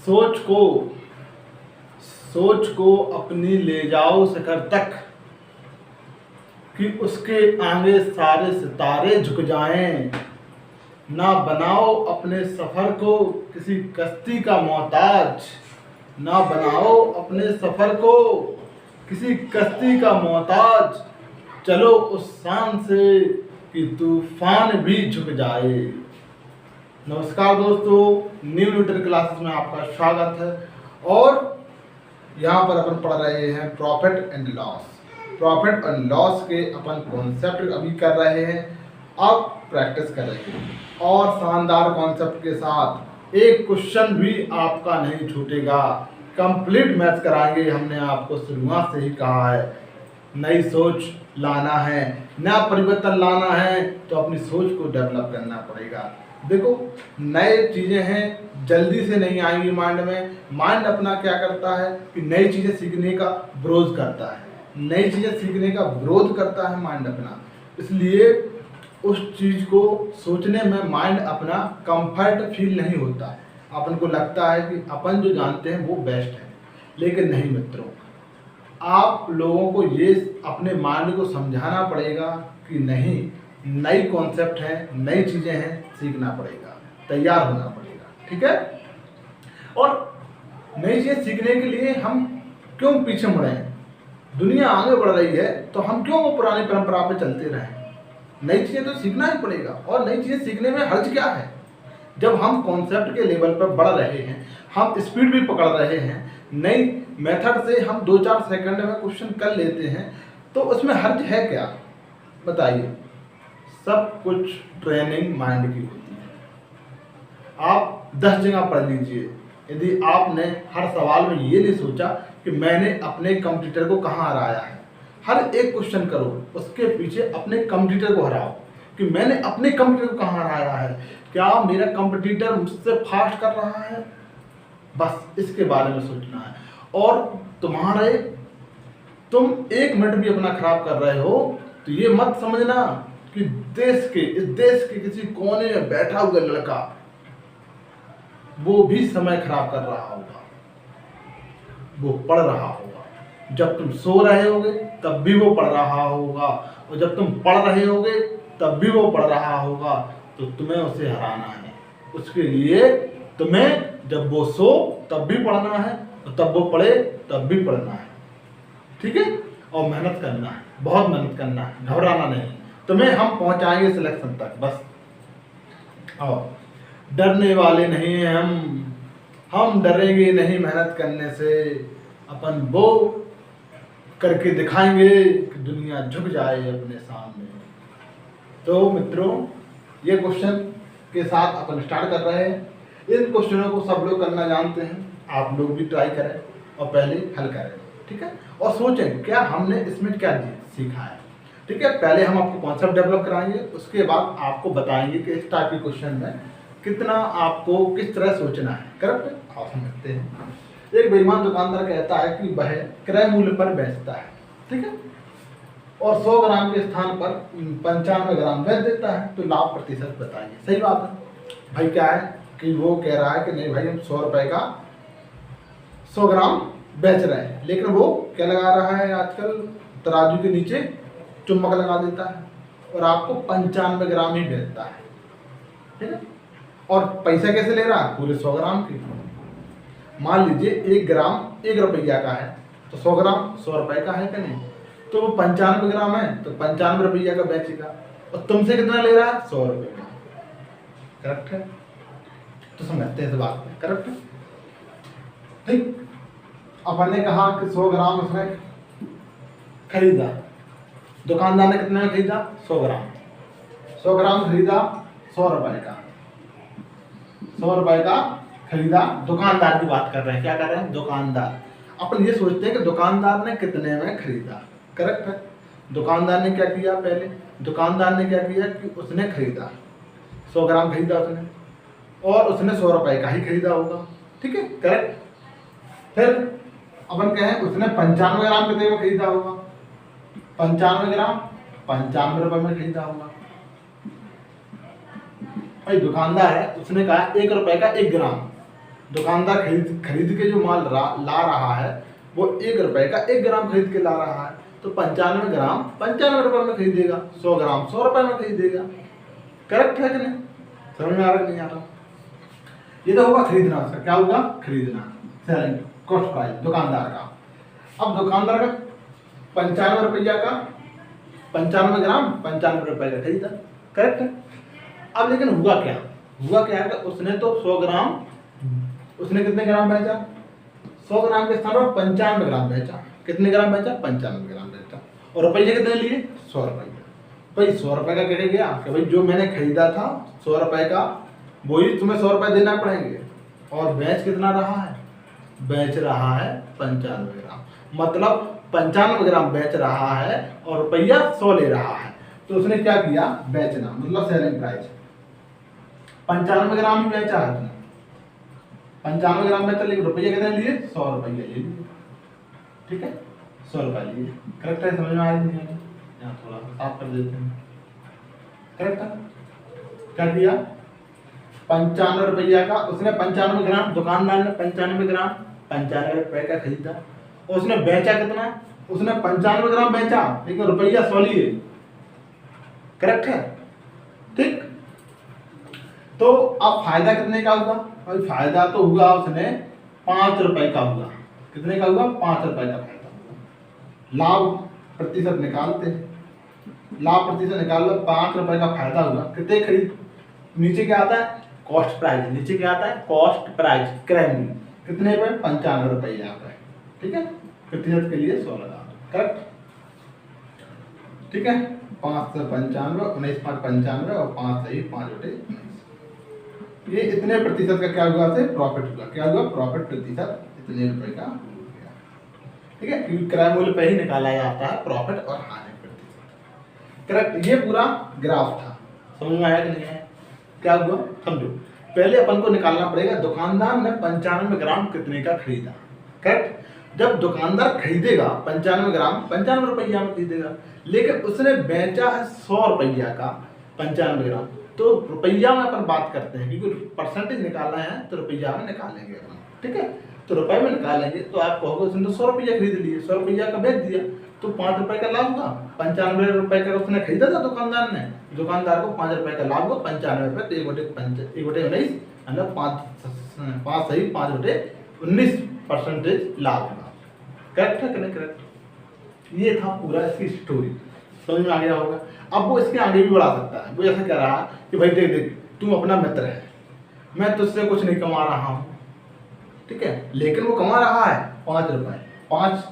सोच को सोच को अपनी ले जाओ शिखर तक कि उसके आगे सारे सितारे झुक जाएं। ना बनाओ अपने सफ़र को किसी कश्ती का मोहताज। ना बनाओ अपने सफ़र को किसी कश्ती का मोहताज। चलो उस शान से कि तूफान भी झुक जाए। नमस्कार दोस्तों, न्यू न्यूटन क्लासेस में आपका स्वागत है। और यहाँ पर अपन पढ़ रहे हैं प्रॉफिट एंड लॉस। प्रॉफिट और लॉस के अपन कॉन्सेप्ट अभी कर रहे हैं, अब प्रैक्टिस कर रहे हैं और शानदार कॉन्सेप्ट के साथ एक क्वेश्चन भी आपका नहीं छूटेगा। कंप्लीट मैथ्स कराएंगे। हमने आपको शुरुआत से ही कहा है, नई सोच लाना है, नया परिवर्तन लाना है तो अपनी सोच को डेवलप करना पड़ेगा। देखो, नए चीज़ें हैं, जल्दी से नहीं आएंगी माइंड में। माइंड अपना क्या करता है कि नई चीज़ें सीखने का विरोध करता है, नई चीज़ें सीखने का विरोध करता है माइंड अपना। इसलिए उस चीज़ को सोचने में माइंड अपना कंफर्ट फील नहीं होता है। अपन को लगता है कि अपन जो जानते हैं वो बेस्ट है, लेकिन नहीं मित्रों। आप लोगों को ये अपने माइंड को समझाना पड़ेगा कि नहीं, नई कॉन्सेप्ट है, नई चीज़ें हैं, सीखना पड़ेगा, तैयार होना पड़ेगा। ठीक है। और नई चीज़ सीखने के लिए हम क्यों पीछे मुड़े हैं? दुनिया आगे बढ़ रही है तो हम क्यों वो पुरानी परंपरा पे चलते रहें? नई चीज़ें तो सीखना ही पड़ेगा। और नई चीज़ें सीखने में हर्ज क्या है? जब हम कॉन्सेप्ट के लेवल पर बढ़ रहे हैं, हम स्पीड भी पकड़ रहे हैं, नई मेथड से हम 2-4 सेकंड में क्वेश्चन कर लेते हैं, तो उसमें हर्ज है क्या? बताइए। सब कुछ ट्रेनिंग माइंड की होती है। आप 10 जगह पढ़ लीजिए, यदि आपने हर सवाल में ये नहीं सोचा कि मैंने अपने कंप्यूटर को कहाँ हराया है, हर एक क्वेश्चन करो, उसके पीछे अपने कंप्यूटर को हराओ कि मैंने अपने कंप्यूटर को कहाँ हराया है, क्या मेरा कंप्यूटर मुझसे फास्ट कर रहा है। बस इसके बारे में सोचना है। और तुम 1 मिनट भी अपना खराब कर रहे हो तो ये मत समझना कि इस देश के किसी कोने में बैठा हुआ लड़का वो भी समय खराब कर रहा होगा, वो पढ़ रहा होगा। जब तुम सो रहे होगे तब भी वो पढ़ रहा होगा, और जब तुम पढ़ रहे होगे तब भी वो पढ़ रहा होगा। तो तुम्हें उसे हराना है। उसके लिए तुम्हें जब वो सो तब भी पढ़ना है, और तब वो पढ़े तब भी पढ़ना है। ठीक है। और मेहनत करना है, बहुत मेहनत करना है, घबराना नहीं। तुम्हें हम पहुंचाएंगे सिलेक्शन तक, बस। और डरने वाले नहीं हैं हम डरेंगे नहीं मेहनत करने से। अपन वो करके दिखाएंगे कि दुनिया झुक जाए अपने सामने। तो मित्रों, ये क्वेश्चन के साथ अपन स्टार्ट कर रहे हैं। इन क्वेश्चनों को सब लोग करना जानते हैं, आप लोग भी ट्राई करें और पहले हल करें। ठीक है। और सोचें क्या हमने इसमें क्या सीखा है। ठीक है। पहले हम आपको कॉन्सेप्ट डेवलप कराएंगे, उसके बाद आपको बताएंगे कि इस टाइप के क्वेश्चन में कितना आपको किस तरह सोचना है। करेक्ट। आप समझते हैं। एक बेईमान दुकानदार कहता है कि वह क्रय मूल्य पर बेचता है, ठीक है, और 100 ग्राम के स्थान पर 95 ग्राम बेच देता है, तो लाभ प्रतिशत बताइए। सही बात है भाई। क्या है कि वो कह रहा है कि नहीं भाई, हम 100 रुपए का 100 ग्राम बेच रहे हैं, लेकिन वो क्या लगा रहा है आजकल, तराजू के नीचे चुम्बक लगा देता है और आपको 95 ग्राम ही बेचता है। ठीक है। और पैसा कैसे ले रहा है? पूरे 100 ग्राम की। मान लीजिए 1 ग्राम 1 रुपया का है, तो 100 ग्राम 100 रुपए का है कि नहीं? तो वो 95 ग्राम है तो 95 रुपया का बेचेगा। और तुमसे कितना ले रहा है? 100 रुपये का। करेक्ट है। तो समझते हैं इस बात में। करेक्ट है। ठीक। अपन ने कहा कि 100 ग्राम उसने खरीदा, दुकानदार ने कितने में खरीदा? 100 ग्राम। 100 ग्राम खरीदा 100 रुपए का। 100 रुपए का खरीदा। दुकानदार की बात कर रहे हैं। क्या कर रहे हैं? दुकानदार। अपन ये सोचते हैं कि दुकानदार ने कितने में खरीदा। करेक्ट है। दुकानदार ने क्या किया? पहले दुकानदार ने क्या किया कि उसने खरीदा 100 ग्राम खरीदा उसने, और उसने 100 रुपए का ही खरीदा होगा। ठीक है। करेक्ट। फिर अपन कहें उसने 95 ग्राम कितने में खरीदा होगा? 95 ग्राम 95 रुपए में खरीदा होगा। भाई दुकानदार है, उसने कहा 1 रुपए का 1 ग्राम, दुकानदार खरीद के जो माल ला रहा है वो 1 रुपए का 1 ग्राम खरीद के ला रहा है, तो 95 ग्राम 95 रुपए में खरीदेगा, 100 ग्राम 100 रुपए में खरीदेगा। करेक्ट है कि नहीं? समझ में आ रहा नहीं आ रहा? ये तो होगा खरीदना, उसका क्या होगा? खरीदना, सेलिंग कॉस्ट प्राइस दुकानदार का। अब दुकानदार का 95 रुपया का 95 ग्राम 95 रुपए का खरीदा। करेक्ट है। अब लेकिन हुआ क्या है कि उसने तो 100 ग्राम, उसने कितने ग्राम बेचा? 100 ग्राम के स्थान पर 95 ग्राम बेचा। कितने ग्राम बेचा? 95 ग्राम बेचा। और रुपये कितने लिए? 100 रुपये। भाई 100 रुपये का कह गया कि भाई जो मैंने खरीदा था 100 रुपये का, वही तुम्हें 100 रुपये देना पड़ेंगे। और बेच कितना रहा है? बेच रहा है 95 ग्राम, मतलब 95 ग्राम बेच रहा है और रुपया 100 ले रहा है। तो उसने क्या किया? बेचना, मतलब सेलिंग प्राइस 95 ग्राम ही बेचा है उसने। 95 ग्राम बेचा, लेकिन रुपये कितने लिए? 100 रुपये ले लिए। ठीक है, 100 रुपये लिए। करेक्ट है? समझ में आ रही है? यहाँ थोड़ा सा साफ कर देते हैं। करेक्ट है? क्या किया? 95 रुपया का उसने 95 ग्राम, दुकानदार ने 95 ग्राम 95 रुपए का खरीदा और उसने बेचा कितना? उसने 95 ग्राम बेचा, लेकिन रुपया 100 लिए। करेक्ट है? ठीक। तो अब फायदा कितने का हुआ? भाई फायदा तो हुआ उसने 5 रुपए का हुआ। कितने का हुआ? 5 रुपए का फायदा हुआ। लाभ प्रतिशत निकालते हैं, लाभ प्रतिशत निकाल लो। 5 रुपए का फायदा हुआ। कितने खरीद? नीचे क्या आता है? Cost price. नीचे क्या आता है? कॉस्ट प्राइस क्रय मूल्य। कितने पे? 95 रुपये आता है। ठीक है, प्रतिशत के लिए 100 लगा। करेक्ट? ठीक है, 5 से 95, 19 5 95 और 5 से ही 5 बटे 19। ये इतने प्रतिशत का क्या हुआ? से प्रॉफिट हुआ। क्या हुआ? प्रॉफिट प्रतिशत इतने रुपए का हो गया। ठीक है, क्योंकि क्रय मूल्य पे ही निकाला जाता है प्रॉफिट और हानि प्रतिशत। करेक्ट? ये पूरा ग्राफ था। समझ में आया कि नहीं है? क्या हुआ समझो। पहले अपन को निकालना पड़ेगा दुकानदार ने 95 ग्राम कितने का खरीदा। करेक्ट? जब दुकानदार खरीदेगा 95 ग्राम 95 रुपया में खरीदेगा, लेकिन उसने बेचा है 100 रुपया का 95 ग्राम। तो रुपया में अपन बात करते हैं, क्योंकि परसेंटेज निकालना है तो रुपया में निकालेंगे अपन। ठीक है, तो रुपए में निकालेंगे तो आप कहोगे उसने तो 100 रुपया खरीद लिए, 100 रुपया का बेच दिया, तो 5 रुपए का लाभ हुआ। 95 रुपए का उसने खरीदा था दुकानदार ने, दुकानदार को 5 रुपए का लाभ हुआ। 95 रुपए तो 1 बटे 19, मतलब 5 सही 5 बटे 19% लाभ हुआ। करेक्ट है कि नहीं? करेक्ट। ये था पूरा इसकी स्टोरी। समझ में आ गया होगा। अब वो इसके आगे भी बढ़ा सकता है। वो ऐसा कह रहा है कि भाई देख देख तू अपना मित्र है, मैं तुझसे कुछ नहीं कमा रहा हूँ। ठीक है, लेकिन वो कमा रहा है 5 रुपए। 5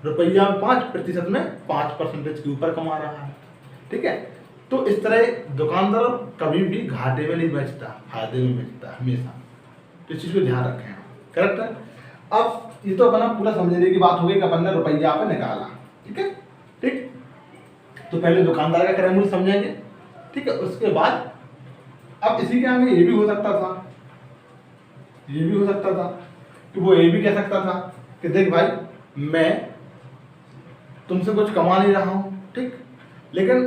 रुपया 5% में 5% के ऊपर कमा रहा है। ठीक है, तो इस तरह दुकानदार कभी भी घाटे में नहीं बेचता, फायदे में बेचता हमेशा। तो इस चीज को ध्यान रखें। करेक्ट है? अब ये तो अपना पूरा समझने की बात हो गई कि अपन ने रुपया पे निकाला। ठीक है, ठीक। तो पहले दुकानदार का क्रय मूल्य समझेंगे। ठीक है, उसके बाद अब इसी के आगे ये भी हो सकता था, ये भी हो सकता था कि वो ये भी कह सकता था कि देख भाई मैं तुमसे कुछ कमा नहीं रहा हूँ। ठीक, लेकिन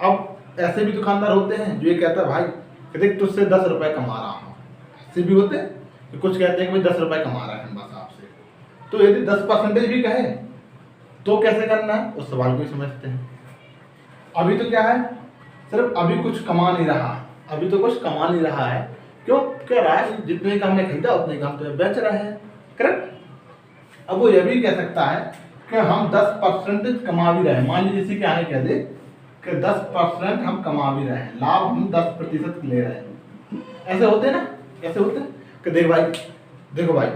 अब ऐसे भी दुकानदार होते हैं जो ये कहता है भाई कि देख तुझसे 10 रुपए कमा रहा हूँ। ऐसे भी होते हैं कि कुछ कहते हैं कि भाई 10 रुपए कमा रहा है बस आपसे। तो यदि 10% भी कहे तो कैसे करना है, उस सवाल को ही समझते हैं। अभी तो क्या है, सिर्फ अभी कुछ कमा नहीं रहा, अभी तो कुछ कमा नहीं रहा है। क्यों कह रहा है? जितने का हमने खरीदा उतने का हम तो बेच रहे हैं। करेक्ट? अब वो ये भी कह सकता है कि हम 10% कमा भी रहे हैं। मान लीजिए इसी के आगे कह दे कि 10% हम कमा भी रहे हैं, लाभ हम 10% ले रहे हैं। ऐसे होते हैं ना, ऐसे होते हैं कि देख भाई, देखो भाई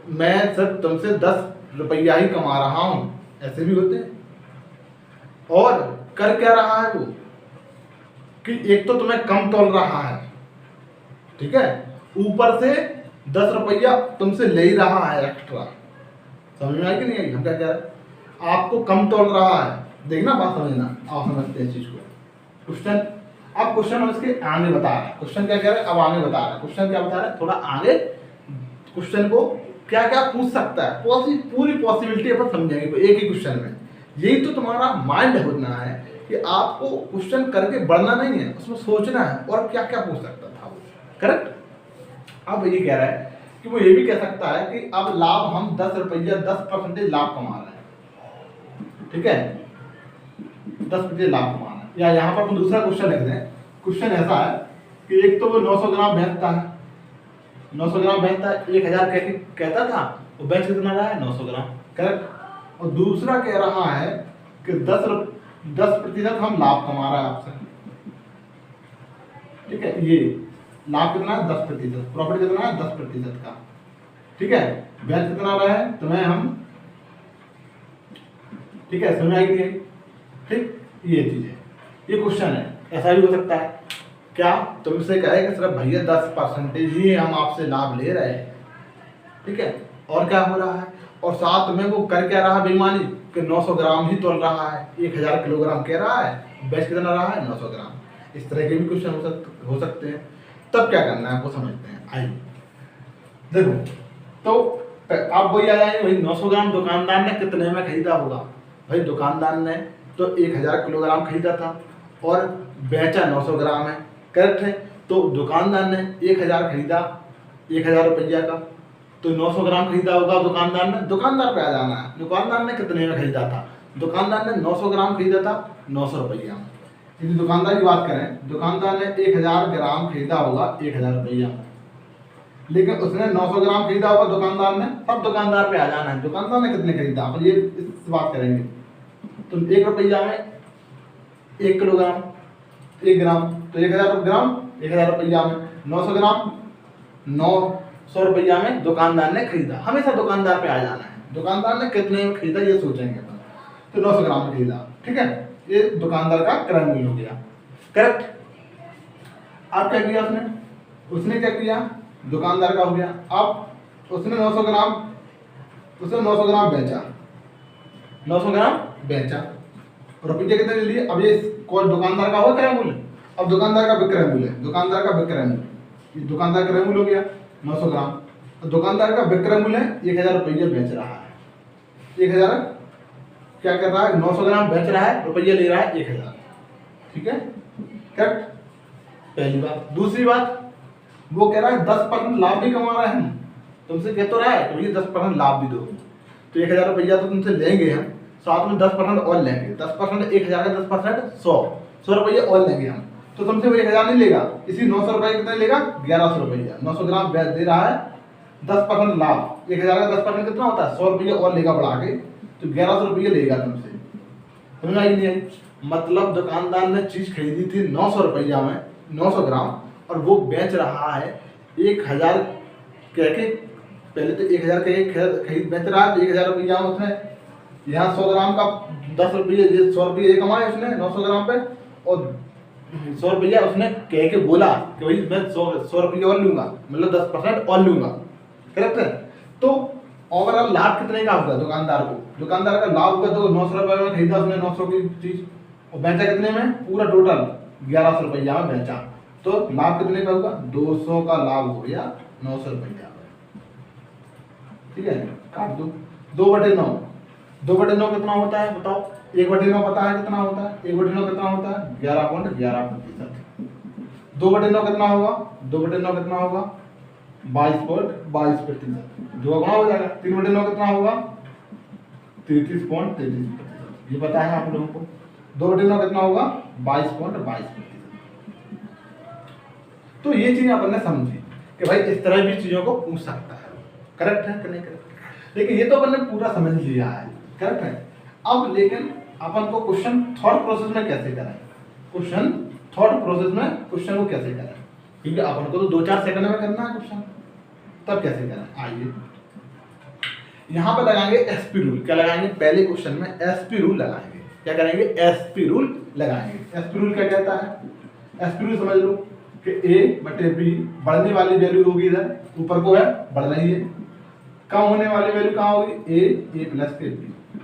मैं सिर्फ तुमसे 10 रुपया ही कमा रहा हूँ। ऐसे भी होते हैं। और कर क्या रहा है वो कि एक तो तुम्हें कम तोल रहा है, ठीक है, ऊपर से 10 रुपया तुमसे ले ही रहा है एक्स्ट्रा। समझ में आई कि नहीं आई? हम क्या कह रहे हैं? आपको कम तोल रहा है। देखना बात समझना, आप समझते हैं इस चीज को। क्वेश्चन, अब क्वेश्चन हम इसके आगे बता रहे हैं। क्वेश्चन क्या कह रहे हैं? अब आगे बता रहे हैं। क्वेश्चन क्या बता रहे हैं? थोड़ा आगे क्वेश्चन को क्या क्या पूछ सकता है, पूरी पॉसिबिलिटी अपन समझेंगे एक ही क्वेश्चन में। यही तो तुम्हारा माइंड होना है कि आपको क्वेश्चन करके बढ़ना नहीं है, उसमें सोचना है और क्या क्या पूछ सकता था वो। करेक्ट? अब ये कह रहा है कि वो ये भी कह सकता है कि अब लाभ हम 10 रुपया 10% लाभ कमा रहे हैं, ठीक है, 10% लाभ कमा रहे हैं। या यहाँ पर हम दूसरा क्वेश्चन लिख दें। क्वेश्चन ऐसा है कि एक तो वो 900 ग्राम बेचता है, 900 ग्राम बेचता है, 1000 कहता था, वो बेच कितना रहा है 900 ग्राम, करेक्ट। और दूसरा कह रहा है कि 10% हम लाभ कमा रहा है आपसे, ठीक है। ये लाभ कितना है 10%, प्रॉफिट कितना है 10% का, ठीक है। ब्याज कितना रहा है तुम्हें हम, ठीक है, समझ आई नहीं आई, ठीक। ये चीज है, ये क्वेश्चन है। ऐसा भी हो सकता है क्या तुमसे कहे कि सिर्फ भैया 10% ही हम आपसे लाभ ले रहे हैं, ठीक है, और क्या हो रहा है, और साथ में वो कर क्या रहा बेईमानी कि 900 ग्राम ही तोल रहा है, 1000 किलोग्राम कह रहा है, बेच कितना रहा है 900 ग्राम। इस तरह के भी क्वेश्चन हो सकते हैं। तब क्या करना है आपको समझते हैं, आइए देखो। तो आप वही आ जाएंगे, भाई 900 ग्राम दुकानदार ने कितने में खरीदा होगा। भाई दुकानदार ने तो 1000 किलोग्राम खरीदा था और बेचा 900 ग्राम है, करेक्ट है। तो दुकानदार ने 1000 खरीदा, 1000 रुपया का, तो 900 ग्राम खरीदा होगा दुकानदार ने। दुकानदार पे आ जाना है, दुकानदार ने कितने में खरीदा था। दुकानदार ने 900 ग्राम खरीदा था 900 रुपया में। यदि दुकानदार की बात करें, दुकानदार ने 1000 ग्राम खरीदा होगा 1000 रुपया, लेकिन उसने 900 ग्राम खरीदा होगा दुकानदार ने। तब दुकानदार पे आ जाना है, दुकानदार ने कितने खरीदा, अपन ये इस बात करेंगे। तो 1 रुपया में 1 किलोग्राम, 1 ग्राम, तो 1000 ग्राम 1000 रुपया में 900 ग्राम 900 रुपया में दुकानदार ने खरीदा। हमेशा दुकानदार पे आ जाना है, दुकानदार ने कितने में खरीदा ये सोचेंगे अपन। तो 900 ग्राम में खरीदा, ठीक है, ये दुकानदार का क्रय मूल्य हो गया, करेक्ट। अब क्या किया उसने क्या किया, दुकानदार का हो गया। अब उसने 900 ग्राम बेचा, 900 ग्राम बेचा, रुपये कितने ले लिए। अब ये कौन दुकानदार का हो क्रय मूल्य, अब दुकानदार का विक्रय मूल्य, दुकानदार का विक्रय मूल्य, दुकानदार का क्रय मूल्य हो गया 900 ग्राम। तो दुकानदार का विक्रय मूल्य 1000 रुपये बेच रहा है, 1000 क्या कर रहा है, 900 ग्राम बेच रहा है, रुपया ले रहा है 1000, ठीक है, करेक्ट, पहली बात। दूसरी बात, वो कह रहा है 10% लाभ भी कमा रहा है, हम तुमसे कह तो रहा है तो ये 10% लाभ भी दो। तो 1000 रुपया तो तुमसे लेंगे हम, साथ में 10% और लेंगे, 10% 1000 का 10% 100 रुपये और लेंगे हम। तो तुमसे वो 1000 नहीं लेगा, इसी 900 रुपये कितना लेगा 1100 रुपया। 900 ग्राम बेच दे रहा है, 10% लाभ, 1000 का 10% कितना होता है 100 रुपये और लेगा बढ़ा के, तो 1100 रुपये लेगा तुमसे। समझ आई नहीं आई, मतलब दुकानदार ने चीज खरीदी थी 900 रुपया में 900 ग्राम, और वो बेच रहा है 1000 कह के, पहले तो 1000 खरीद बेच रहा है, तो 1000 रुपया उसने यहाँ 100 ग्राम का 10 रुपये 100 रुपये कमाए उसने 900 ग्राम पे, और 100 रुपया उसने कह के बोला कि भाई मैं 100 रुपये और लूंगा, मतलब 10% और लूंगा, करेक्ट है। तो ओवरऑल लाभ कितने का होगा दुकानदार को, दुकानदार का लाभ होगा तो 900 रुपये में खरीदा उसने 900 की चीज, और बेचा कितने में, पूरा टोटल 1100 रुपया में बेचा, तो लाभ कितने का होगा 200 का लाभ हो गया 900 रुपया, ठीक है। काट दो, 2/9, 2/9 कितना होता है बताओ, 1/9 पता है कितना होता है, 1/9 कितना होता है 11.11%। 2/9 कितना होगा, 2/9 कितना होगा 22.22%, जो गुणा हो जाएगा। 3/9 कितना होगा 33.33%, ये पता है आप लोगों को। 2/9 कितना होगा 22.22%। तो ये चीज अपन ने समझी कि भाई इस तरह भी चीजों को पूछ सकता है, करेक्ट है कि नहीं करेक्ट। लेकिन ये तो अपन ने पूरा समझ लिया है, करेक्ट है। अब लेकिन अपन को क्वेश्चन थॉट प्रोसेस में कैसे करें, क्वेश्चन थॉट प्रोसेस में क्वेश्चन को कैसे करें, क्योंकि अपन को तो 2-4 सेकंड में करना है क्वेश्चन, तब कैसे करें। आइए यहाँ पर लगाएंगे एसपी रूल। क्या लगाएंगे, पहले क्वेश्चन में एसपी रूल लगाएंगे। क्या करेंगे, एसपी रूल लगाएंगे। एसपी रूल क्या कहता है, एसपी रूल समझ लो कि A/B बढ़ने वाली वैल्यू होगी, इधर ऊपर को है बढ़ रही है, कम होने वाली वैल्यू कहाँ होगी A प्लस के B,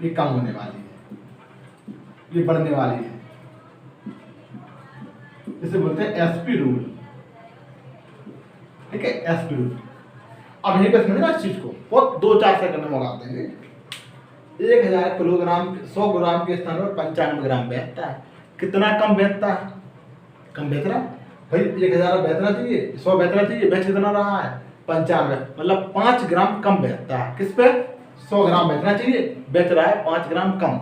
ये कम होने वाली है, ये बढ़ने वाली है, इसे बोलते हैं एसपी रूल, ठीक है, एसपी रूल। अब यहीं पर समझना इस चीज को, बहुत 2-4 सेकंड में उड़ा देंगे। 1000 किलोग्राम 100 ग्राम के स्थान पर 95 ग्राम बेचता है, कितना कम बेचता है, कम बेच रहा है भाई। 1000 बेचना चाहिए, 100 बेचना चाहिए, बेच कितना रहा है 95, मतलब 5 ग्राम कम बेचता है। किस पे? 100 ग्राम बेचना चाहिए, बेच रहा है 5 ग्राम कम।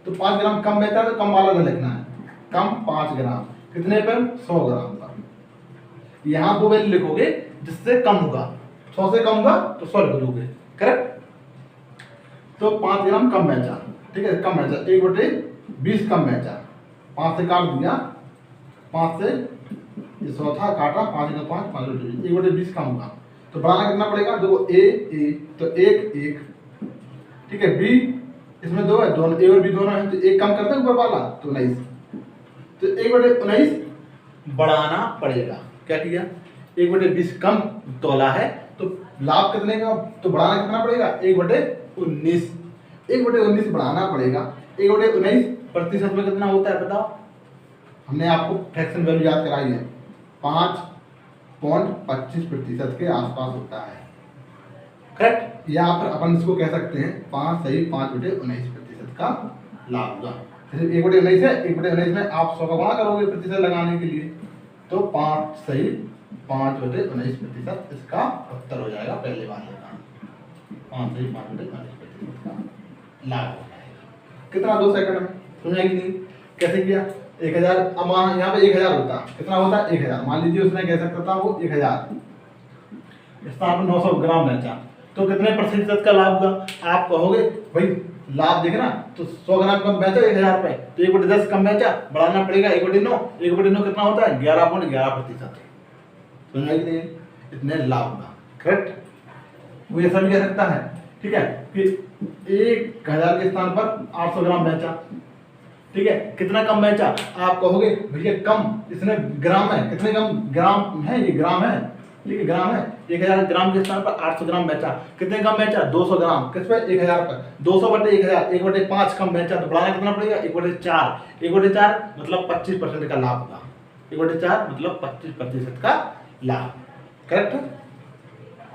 तो 5 ग्राम कम बेचा तो कम वाला लिखना है, कम 5 ग्राम कितने पर? 100 ग्राम पर। यहाँ वो वैल्यू लिखोगे जिससे कम होगा, 100 से कम होगा तो 100 लिख दोगे, करेक्ट। तो 5 ग्राम कम बेचा, ठीक है, कम बेचा, 1/20 कम बेचा, 5 से काट दिया, 5 से ये 100 था, काटा, 5 का 5, 5/20, 1/20 कम होगा। तो बढ़ाना कितना पड़ेगा? देखो ए तो 1 ठीक है, बी इसमें 2 है, दोनों ए और बी दोनों है, तो 1 कम करते हैं ऊपर वाला, तो 19, तो 1/19 बढ़ाना पड़ेगा। क्या किया? 1/20 कम तोला है, तो लाभ कितने का? तो बढ़ाना कितना पड़ेगा? 1/19, 1/19 बढ़ाना पड़ेगा। 1/19% में कितना होता है बताओ? हमने आपको फ्रैक्शन वैल्यू याद कराई है, 5.25% के आसपास होता है, करेक्ट। यहाँ पर अपन इसको कह सकते हैं 5 सही 5/19% का लाभ होगा। सिर्फ 1/19 है, 1/19 में आप 100 का गुणा करोगे प्रतिशत लगाने के लिए, तो 5 सही 5/19% इसका उत्तर हो जाएगा पहले वाले का। 5 सही 5/19% का लाभ हो जाएगा। कितना? 2 सेकंड में समझा कि नहीं? कैसे किया? 1000, अब यहाँ पे 1000 होता, कितना होता? 1000, मान लीजिए उसने कह सकता था वो 1000, इस तरह पर 900 ग्राम बेचा, तो कितने प्रतिशत का लाभ होगा? आप कहोगे भाई लाभ देखना, तो 100 ग्राम कम बेचा 1000 रुपए, तो 1/10 कम बेचा, बढ़ाना पड़ेगा 1/9, 1/9 कितना होता है? 11.11%। समझा कि नहीं? इतने लाभ होगा, करेक्ट। वो ये सब कह सकता है, ठीक है, कि 1000 के स्थान पर 800 ग्राम बेचा, ठीक है, कितना कम बेचा? आप कहोगे भैया कम, इसने ग्राम है, कितने कम ग्राम है? ये ग्राम है, ठीक है, ग्राम है, 1000 ग्राम के स्थान पर 800 ग्राम बेचा, कितने कम बेचा? 200 ग्राम, किस पे? 1000 पर, 200/1000, 1/5 कम बेचा, तो बढ़ाना कितना पड़ेगा? 1/4, 1/4 मतलब 25% का लाभ होगा, 1/4 मतलब 25% का लाभ, करेक्ट।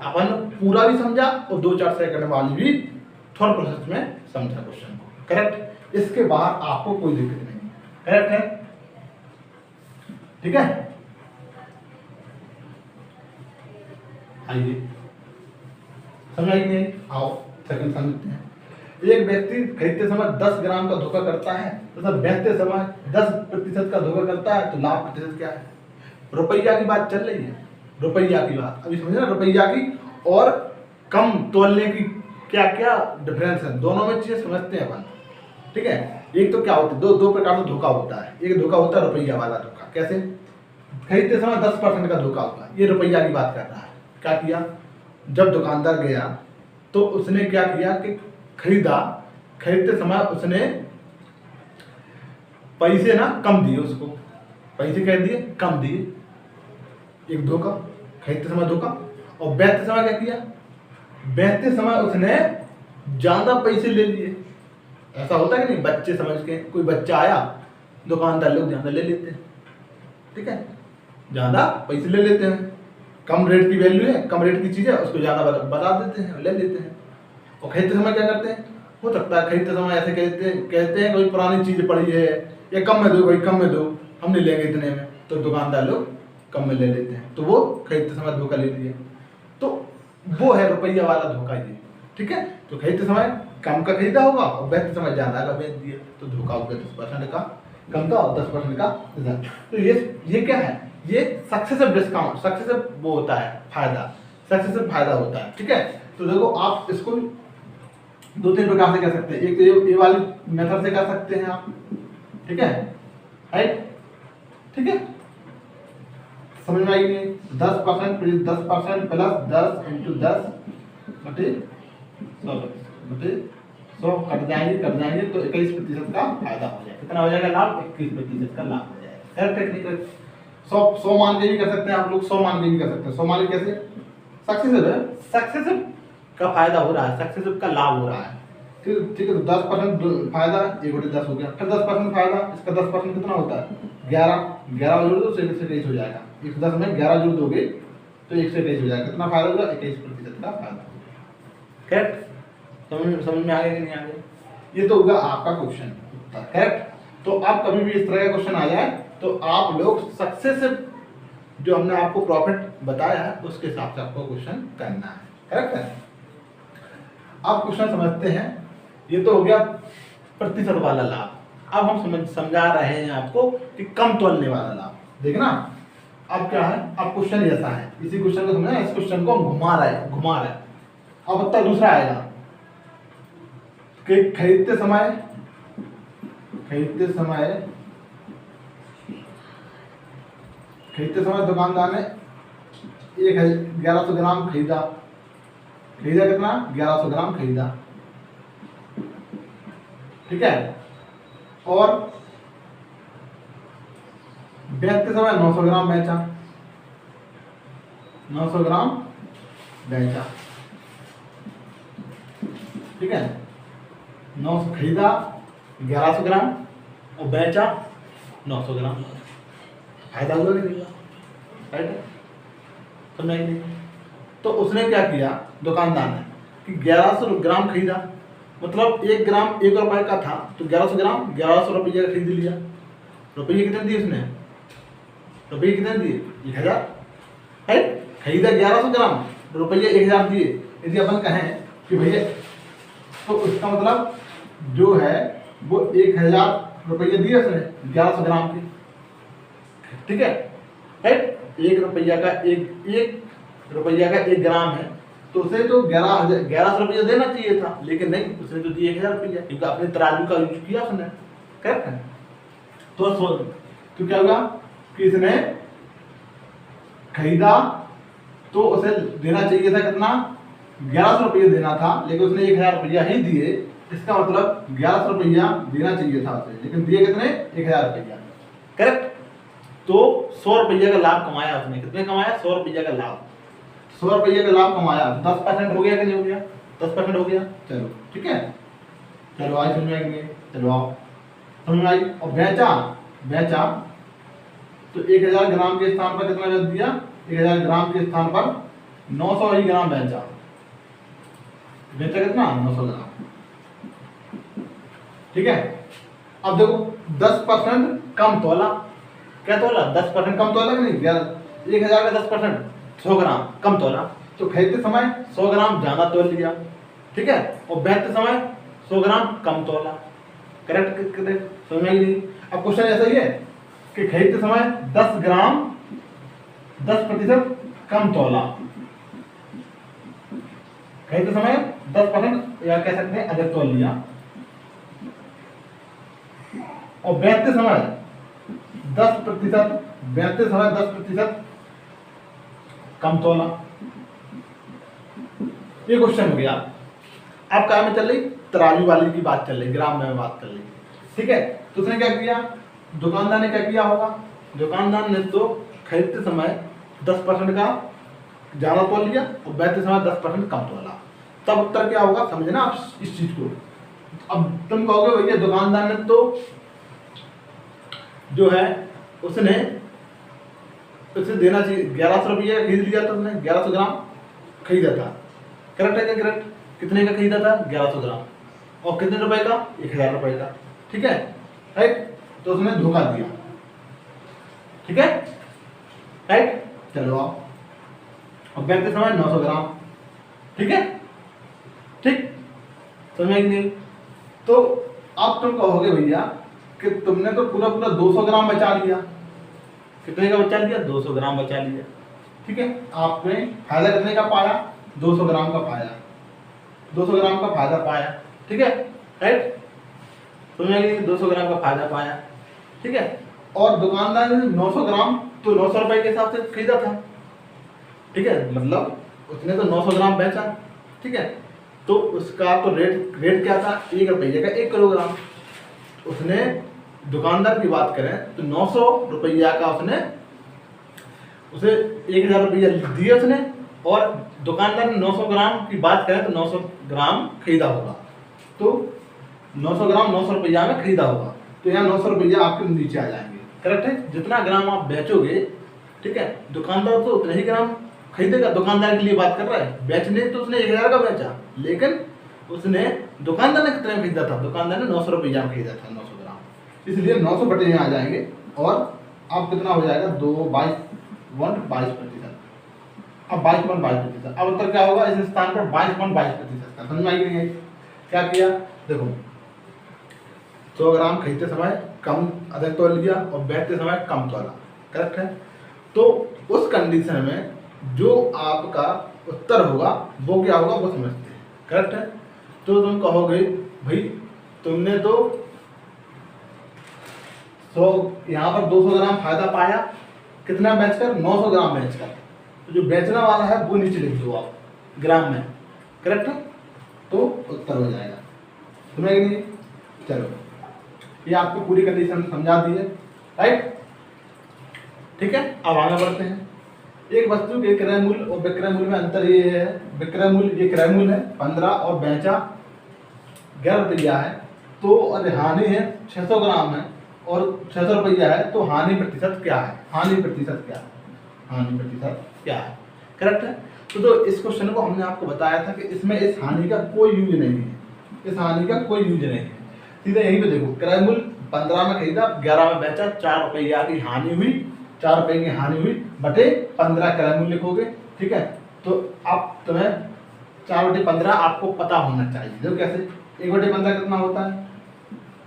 अपन पूरा भी समझा और 2-4 सेकंड वाली भी थोड़ा प्रोसेस में समझा क्वेश्चन को, करेक्ट। इसके बाहर आपको कोई दिक्कत नहीं, करेक्ट है, ठीक है। आइए समझ आई नहीं? आओ सेकंड समझते हैं। एक व्यक्ति खरीदते समय 10 ग्राम का धोखा करता है तथा बेचते समय 10% का धोखा करता है, तो लाभ प्रतिशत क्या है? रुपया की बात चल रही है, रुपया की बात अभी समझे ना, रुपया की और कम तोलने की क्या क्या डिफरेंस है, दोनों में चीजें समझते हैं अपन, ठीक है। एक तो क्या होता है, दो प्रकार का धोखा होता है। एक धोखा होता है रुपया वाला धोखा, कैसे? खरीदते समय 10% का धोखा होता है, ये रुपया की बात कर रहा है। क्या किया? जब दुकानदार गया तो उसने क्या किया कि खरीदते समय उसने पैसे ना कम दिए, उसको पैसे कह दिए कम दिए, एक धोखा, खरीदते समय धोखा। और बेचते समय क्या किया? बेचते समय उसने ज्यादा पैसे ले लिए। ऐसा होता है कि नहीं? बच्चे समझ के, कोई बच्चा आया, दुकानदार लोग ज्यादा ले लेते हैं, ठीक है, ज्यादा पैसे ले लेते हैं, कम रेट की वैल्यू है, कम रेट की चीज है, उसको ज्यादा बता देते हैं, ले लेते हैं। और खरीदते समय क्या करते हैं? हो सकता है खरीदते समय ऐसे कहते हैं कोई पुरानी चीज पड़ी है या कम में दो, भाई कम में दो, हम नहीं लेंगे इतने में, तो दुकानदार लोग कम में ले लेते हैं, तो वो खरीदते समय धोखा ले लिया। तो वो है रुपया वाला धोखा ये, ठीक है। तो खरीदते समय कम का खरीदा होगा और बेचते समय ज्यादा का बेच दिया, तो धोखा हो गया 10% का, कम का और 10% का। तो ये क्या है? ये सक्सेसिव डिस्काउंट, सक्सेसिव वो होता है फायदा, सक्सेसिव फायदा होता है, ठीक है। तो देखो आप इसको 2-3 प्रकार से कर सकते हैं। एक तो ये वाली मेथड से कर सकते हैं आप, ठीक है, राइट, ठीक है, समझ में आई नहीं? 10% प्लस 10% प्लस 10 × 10 बटे 100 कट जाएंगे तो 21% का फायदा हो जाएगा। कितना हो जाएगा लाभ? 21% का लाभ हो जाएगा। टेक्निकल 100 मान के भी कर सकते हैं आप लोग, 100 मान के भी कर सकते हैं। 100 मान के कैसे? सक्सेसिव है, सक्सेसिव का फायदा हो रहा है, सक्सेसिव का लाभ हो रहा है, ठीक है। तो 10% फायदा 1/10 हो गया, फिर 10% फायदा, इसका 10% कितना होता है? 11 जोड़ दो तो 121 हो जाएगा। 110 में 11 जोड़ दोगे तो 121 हो जाएगा। कितना फायदा होगा? 21% का फायदा होगा, करेक्ट। समझ में आ गया कि नहीं आ गया? ये तो होगा आपका क्वेश्चन, करेक्ट। तो आप कभी भी इस तरह का क्वेश्चन आ जाए तो आप लोग सक्सेसिव जो हमने आपको प्रॉफिट बताया है उसके हिसाब से आपको क्वेश्चन करना है। करेक्ट है। आप क्वेश्चन समझते हैं। ये तो हो गया प्रतिशत वाला लाभ। अब हम समझा रहे हैं आपको कि कम तोलने वाला लाभ। देखना अब क्या है, अब क्वेश्चन ऐसा है, इसी क्वेश्चन को समझना, इस क्वेश्चन को हम घुमा रहे हैं। अब उत्तर दूसरा आएगा कि खरीदते समय दुकानदार ने 1100 ग्राम खरीदा कितना, 1100 ग्राम खरीदा, ठीक है। और बेचते समय 900 ग्राम बेचा, 900 ग्राम बेचा, ठीक है। 900 खरीदा 1100 ग्राम और बेचा 900 ग्राम, फायदा हुआ कि नहीं? राइट है, समझेंगे। तो उसने क्या किया दुकानदार ने कि 1100 ग्राम खरीदा, मतलब 1 ग्राम 1 रुपए का था, तो 1100 ग्राम 1100 रुपये का खरीद लिया। रुपये कितने दिए उसने? रुपये कितने दिए? 1000, है। खरीदा 1100 ग्राम, रुपये 1000 दिए। यदि अपन कहें कि भैया, तो उसका मतलब जो है वो 1000 रुपये दिए उसने 1100 ग्राम के, ठीक है। 1 रुपया का 1 रुपया का 1 ग्राम है, तो उसे तो 1100 रुपया देना चाहिए था, लेकिन नहीं, उसने तो दिए 1000 रुपया, क्योंकि अपने तराजू का यूज किया उसने। करेक्ट है। तो क्या हुआ कि इसने खरीदा तो उसे देना चाहिए था कितना, 1100 रुपया देना था, लेकिन उसने 1000 रुपया ही दिए। इसका मतलब 1100 रुपया देना चाहिए था उसे, लेकिन दिए कितने, 1000 रुपया। करेक्ट। तो 100 रुपया का लाभ कमाया उसने। कितने कमाया? 100 रुपया का लाभ। 100 रुपये का लाभ कमाया। 10% हो गया कि नहीं हो गया? 10% हो गया। चलो ठीक है, चलो आज समझ में आएंगे। चलो आओ, समझ में आई। और बेचा तो 1000 ग्राम के स्थान पर कितना बेच दिया? 1000 ग्राम के स्थान पर 900 ही ग्राम बेचा कितना? 900 ग्राम, ठीक है। अब देखो 10% कम तोला। क्या तोला? 10% कम तोला कि नहीं? 1000 का 10% 100 ग्राम कम तोला, तो खरीदते समय 100 ग्राम ज्यादा तोल लिया, ठीक है। और बेचते समय 100 ग्राम कम तोला। करेक्ट, समझ में आई? अब क्वेश्चन ऐसा ही है कि खरीदते समय 10 ग्राम 10% कम तोला, खरीदते समय 10% या कह सकते हैं अधिक तोल लिया, और बेचते समय 10% कम तोला। ये क्वेश्चन हो गया। अब क्या में चल रही? तराजू वाली की बात चल रही, ग्राम में बात कर रही, ठीक है। तो उसने क्या किया, दुकानदार ने क्या किया होगा? दुकानदार ने तो खरीदते समय 10% का ज्यादा तोल लिया और बेचते समय 10% कम तोला। तब उत्तर क्या होगा, समझना आप इस चीज को। अब तुम कहोगे भैया दुकानदार ने तो जो है उसने उसे देना चाहिए 1100 रुपये खरीद लिया था उसने, 1100 ग्राम खरीदा था। करेक्ट है क्या? करेक्ट। कितने का खरीदा था? 1100 ग्राम। और कितने रुपए का? 1000 रुपए का, ठीक है। राइट। तो उसने धोखा दिया, ठीक है। राइट। चलो आओ, और बेचते समय 900 ग्राम, ठीक है। ठीक, समझ नहीं? तो अब तुम कहोगे भैया कि तुमने तो पूरा 200 ग्राम बचा लिया। कितने का बचा लिया? 200 ग्राम बचा लिया, ठीक है। आपने फायदा कितने का पाया? 200 ग्राम का पाया, 200 ग्राम का फायदा पाया, ठीक है। राइट, समझिए 200 ग्राम का फायदा पाया, ठीक है। और दुकानदार ने 900 ग्राम तो 900 रुपए के हिसाब से खरीदा था, ठीक है। मतलब उसने तो 900 ग्राम बेचा, ठीक है। तो उसका तो रेट क्या था? 1 रुपये का 1 किलोग्राम। उसने दुकानदार की बात करें तो 900 रुपया का उसने उसे 1000 रुपया दिए उसने, और दुकानदार ने 900 ग्राम की बात करें तो 900 ग्राम खरीदा होगा। तो 900 ग्राम 900 रुपया में खरीदा होगा, तो यहाँ 900 रुपया आपके नीचे आ जाएंगे। करेक्ट है। जितना ग्राम आप बेचोगे, ठीक है, दुकानदार तो उतने ही ग्राम खरीदेगा। दुकानदार के लिए बात कर रहा है। बेचने तो उसने 1000 का बेचा, लेकिन उसने दुकानदार ने कितने में खरीदा था? दुकानदार ने 900 रुपया में खरीदा था 900 ग्राम, इसलिए 900 बटे यहाँ आ जाएंगे। और अब कितना हो जाएगा? 2 22 22%। अब 22.22%, अब उत्तर क्या होगा इस स्थान पर 22.22% का। समझ में आई कि नहीं? क्या किया देखो, 100 ग्राम खरीदते समय कम अधिक तोल लिया और बेचते समय कम तोला, करेक्ट है। तो उस कंडीशन में जो आपका उत्तर होगा वो क्या होगा वो समझते हैं, करेक्ट है। तो तुम कहोगे भाई तुमने तो 100 यहाँ पर 200 ग्राम फायदा पाया, कितना बेचकर? 900 ग्राम बेचकर। तो जो बेचने वाला है वो नीचे लिख दो आप ग्राम में, करेक्ट है, तो उत्तर हो जाएगा। समझ गए नहीं? चलो ये आपको पूरी कंडीशन समझा दी है, राइट, ठीक है। अब आगे बढ़ते हैं। एक वस्तु के क्रय मूल्य और विक्रय मूल्य में अंतर ये है, विक्रय मूल्य ये क्रय मूल्य है 15 और बेचा 11 रुपया है, तो और हानि है 600 ग्राम है और 600 रुपया है, तो हानि प्रतिशत क्या है? हानि प्रतिशत क्या है? हानि प्रतिशत क्या है? करेक्ट है। तो इस क्वेश्चन को हमने आपको बताया था कि इसमें इस हानि का कोई यूज नहीं है, इस हानि का कोई यूज नहीं है। सीधे यहीं पे देखो, क्रय मूल्य 15 में खरीदा 11 में बेचा, 4 रुपया की हानि हुई, 4 रुपये की हानि हुई बटे 15 क्रय मूल्य लिखोगे, ठीक है। तो अब तुम्हें 4/15 आपको पता होना चाहिए। देखो कैसे, 1/15 कितना होता है?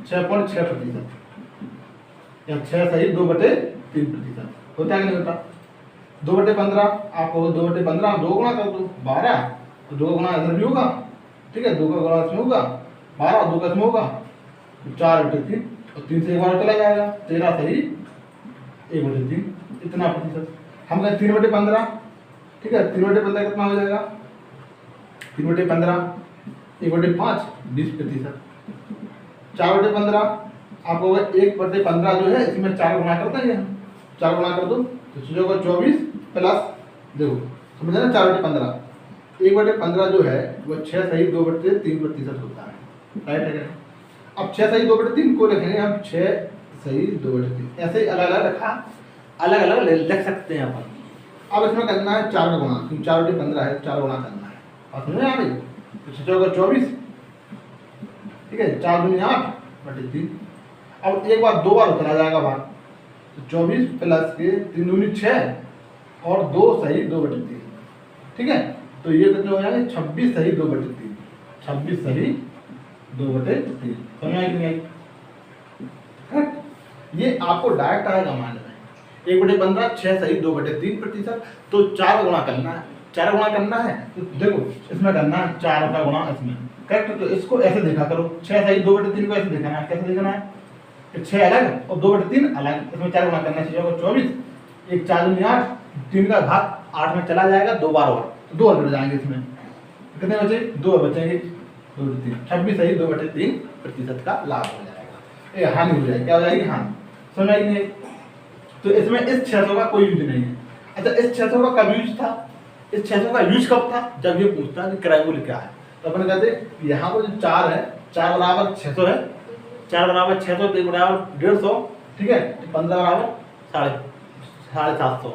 6.6%, या 6 सही 2/3% होता है कि नहीं होता? 2/15 आपको 2/15 2 गुणा कर दो 12, तो 2 गुणा इधर भी होगा, ठीक है, 2 का गुणा इसमें होगा 12 और 2 का इसमें होगा 4/3 और 3 से एक बार चला जाएगा, 13 सही 1/3 इतना प्रतिशत। हम कहें 3/15, ठीक है, 3/15 कितना हो जाएगा? 3/15 1/5 20%। 4/15 आपको 1/15 जो है इसमें 4 गुणा कर देंगे हम, 4 गुणा कर दो तो चीजों का 24 प्लस, देखो समझे ना, 4/15 1/15 जो है वो 6 सही 2/3% होता है, राइट है। अब 6 सही 2/3 को लिखेंगे हम 6 सही 2/3, ऐसे ही अलग अलग रखा, अलग अलग लिख सकते हैं अपन। अब इसमें करना है 4 का गुणा, क्योंकि 4/15 है, 4 गुणा करना है, और समझ में आ गई? तो 6 का 24, ठीक है, 4 दूनी 8/3। अब एक बार 2 बार चला जाएगा बाहर, तो 24 प्लस के 3 दूनी 6 और 2 सही 2/3, ठीक है। तो ये कितने हो जाएंगे? 26 सही 2/3, 26 सही 2/3। समझ आई कि नहीं आई? ये आपको डायरेक्ट आएगा मान में 1/15 6 सही 2/3%, तो 4 गुणा करना है, 4 गुणा करना है, तो देखो इसमें करना है 4 का गुणा इसमें, करेक्ट। तो इसको ऐसे देखा करो, 6 सही 2/3 को ऐसे देखना है, कैसे देखना है? 6 अलग और 2/3 अलग, इसमें 4 गुणा करना है, चीजों को 24, 1 4 दूनी 8, 3 का भाग 8 में चला जाएगा, 2 बार और, तो 2 और जुड़ जाएंगे इसमें, कितने बचे? 2 बचेंगे, 2/3, 26 सही 2/3% का लाभ हो जाएगा। ये हानि हो जाएगी, क्या हो जाएगी? हानि। समझ आई नहीं? तो इसमें इस 600 का कोई यूज नहीं है। अच्छा, इस 600 का कब यूज था? इस 600 का यूज कब था? जब ये पूछता है कि क्रय मूल्य क्या है, तो अपन कहते यहाँ पर जो 4 है, 4 बराबर 600 है, 4 बराबर 600 तो 1 बराबर 150, ठीक है, तो 15 बराबर 750,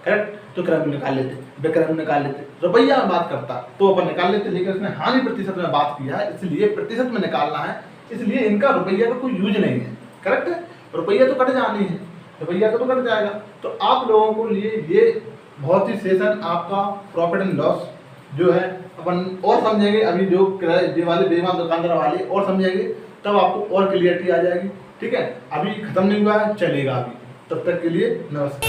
करेक्ट। तो क्रय मूल्य निकाल लेते, विक्रय मूल्य निकाल लेते, रुपया में बात करता तो अपन निकाल लेते, लेकिन उसने हानि प्रतिशत में बात किया है, इसलिए प्रतिशत में निकालना है, इसलिए इनका रुपया का कोई यूज नहीं है, करेक्ट है। रुपया तो कट जानी है, रुपया तो कट जाएगा। तो आप लोगों को लिए ये बहुत ही सेशन आपका प्रॉफिट एंड लॉस जो है अपन और समझेंगे, अभी जो क्रय वाले बेईमान दुकानदार वाले और समझेंगे, तब आपको और क्लियरिटी आ जाएगी, ठीक है। अभी खत्म नहीं हुआ है, चलेगा अभी, तब तक के लिए नमस्कार।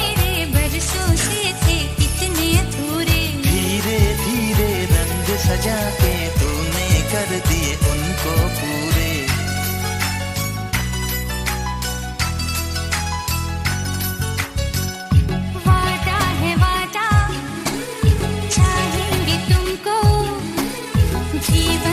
धीरे धीरे रंग सजा के तूने कर दिए उनको पूरे। वादा है वादा, चाहेंगे तुमको जीवन